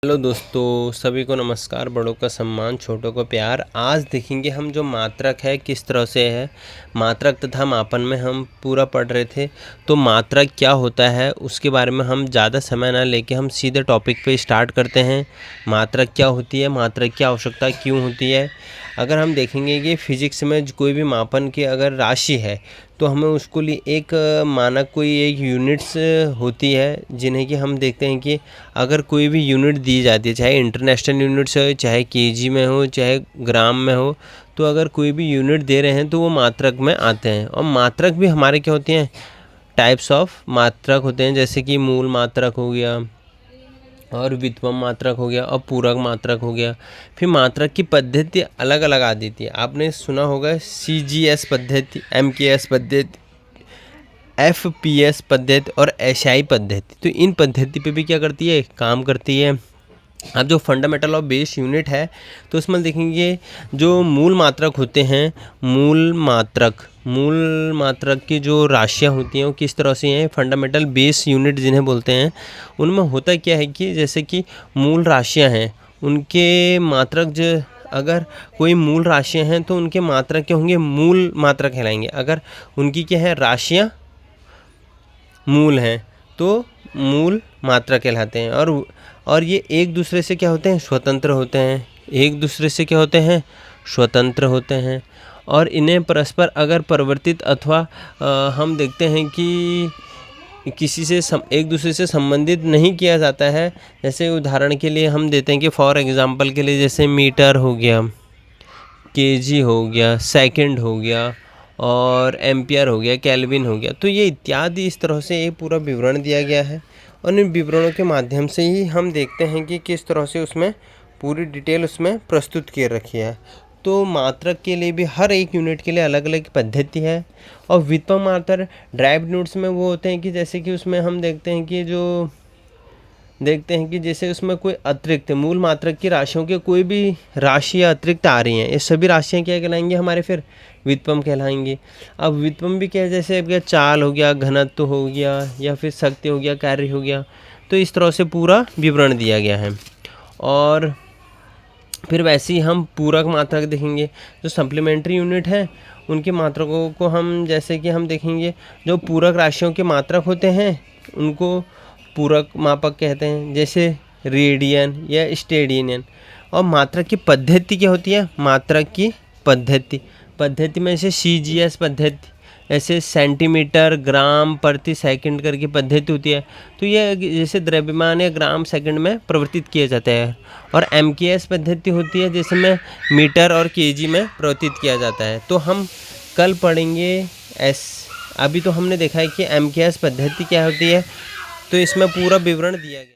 Hello दोस्तों, सभी को नमस्कार। बड़ों का सम्मान, छोटों को प्यार। आज देखेंगे हम जो मात्रक है किस तरह से है। मात्रक तथा मापन में हम पूरा पढ़ रहे थे, तो मात्रक क्या होता है उसके बारे में हम ज़्यादा समय ना लेके हम सीधे टॉपिक पे स्टार्ट करते हैं। मात्रक क्या होती है, मात्रक की आवश्यकता क्यों होती है। अगर हम देखेंगे कि फिजिक्स में कोई भी मापन की अगर राशि है तो हमें उसको लिए एक मानक कोई एक यूनिट्स होती है, जिन्हें कि हम देखते हैं कि अगर कोई भी यूनिट दी जाती है, चाहे इंटरनेशनल यूनिट्स हो, चाहे केजी में हो, चाहे ग्राम में हो, तो अगर कोई भी यूनिट दे रहे हैं तो वो मात्रक में आते हैं। और मात्रक भी हमारे क्या होते हैं, टाइप्स ऑफ मात्रक होते हैं, जैसे कि मूल मात्रक हो गया और व्युत्पन्न मात्रक हो गया और पूरक मात्रक हो गया। फिर मात्रक की पद्धति अलग अलग आ जाती है। आपने सुना होगा CGS पद्धति, MKS पद्धति, FPS पद्धति और SI पद्धति। तो इन पद्धति पे भी क्या करती है, काम करती है। अब जो फंडामेंटल ऑफ बेस यूनिट है तो उसमें देखेंगे जो मूल मात्रक होते हैं, मूल मात्रक की जो राशियां होती हैं वो किस तरह से हैं। फंडामेंटल बेस यूनिट जिन्हें बोलते हैं, उनमें होता क्या है कि जैसे कि मूल राशियां हैं, उनके मात्रक जो अगर कोई मूल राशियां हैं तो उनके मात्रक क्या होंगे, मूल मात्रक कहलाएंगे। अगर उनकी क्या है, राशियां मूल हैं तो मूल मात्रा कहलाते हैं। और ये एक दूसरे से क्या होते हैं, स्वतंत्र होते हैं। एक दूसरे से क्या होते हैं, स्वतंत्र होते हैं। और इन्हें परस्पर अगर परिवर्तित अथवा हम देखते हैं कि किसी से एक दूसरे से संबंधित नहीं किया जाता है। जैसे उदाहरण के लिए हम देते हैं कि फॉर एग्जांपल के लिए जैसे मीटर हो गया, केजी हो गया, सेकंड हो गया और एम्पियर हो गया, केल्विन हो गया। तो ये इत्यादि इस तरह से एक पूरा विवरण दिया गया है और इन विवरणों के माध्यम से ही हम देखते हैं कि किस तरह से उसमें पूरी डिटेल उसमें प्रस्तुत की रखी है। तो मात्रक के लिए भी हर एक यूनिट के लिए अलग अलग पद्धति है। और व्युत्पन्न मात्रक ड्राइव यूनिट्स में वो होते हैं कि जैसे कि उसमें हम देखते हैं कि जैसे उसमें कोई अतिरिक्त मूल मात्रक की राशियों के कोई भी राशि या अतिरिक्त आ रही हैं, ये सभी राशियाँ क्या कहलाएंगी हमारे, फिर व्युत्पन्न कहलाएंगी। अब व्युत्पन्न भी क्या है, जैसे अब क्या चाल हो गया, घनत्व हो गया या फिर शक्ति हो गया, कार्य हो गया। तो इस तरह से पूरा विवरण दिया गया है। और फिर वैसे ही हम पूरक मात्रक देखेंगे। जो सप्लीमेंट्री यूनिट है उनके मात्रकों को हम जैसे कि हम देखेंगे, जो पूरक राशियों के मात्रक होते हैं उनको पूरक मापक कहते हैं, जैसे रेडियन या स्टेडियन। और मात्रक की पद्धति क्या होती है, मात्रक की पद्धति में जैसे CGS पद्धति, ऐसे सेंटीमीटर ग्राम प्रति सेकंड करके पद्धति होती है। तो ये जैसे द्रव्यमान या ग्राम सेकंड में परिवर्तित किया जाता है। और MKS पद्धति होती है जिसमें मीटर और केजी में परिवर्तित किया जाता है। तो हम कल पढ़ेंगे अभी तो हमने देखा है कि MKS पद्धति क्या होती है, तो इसमें पूरा विवरण दिया गया।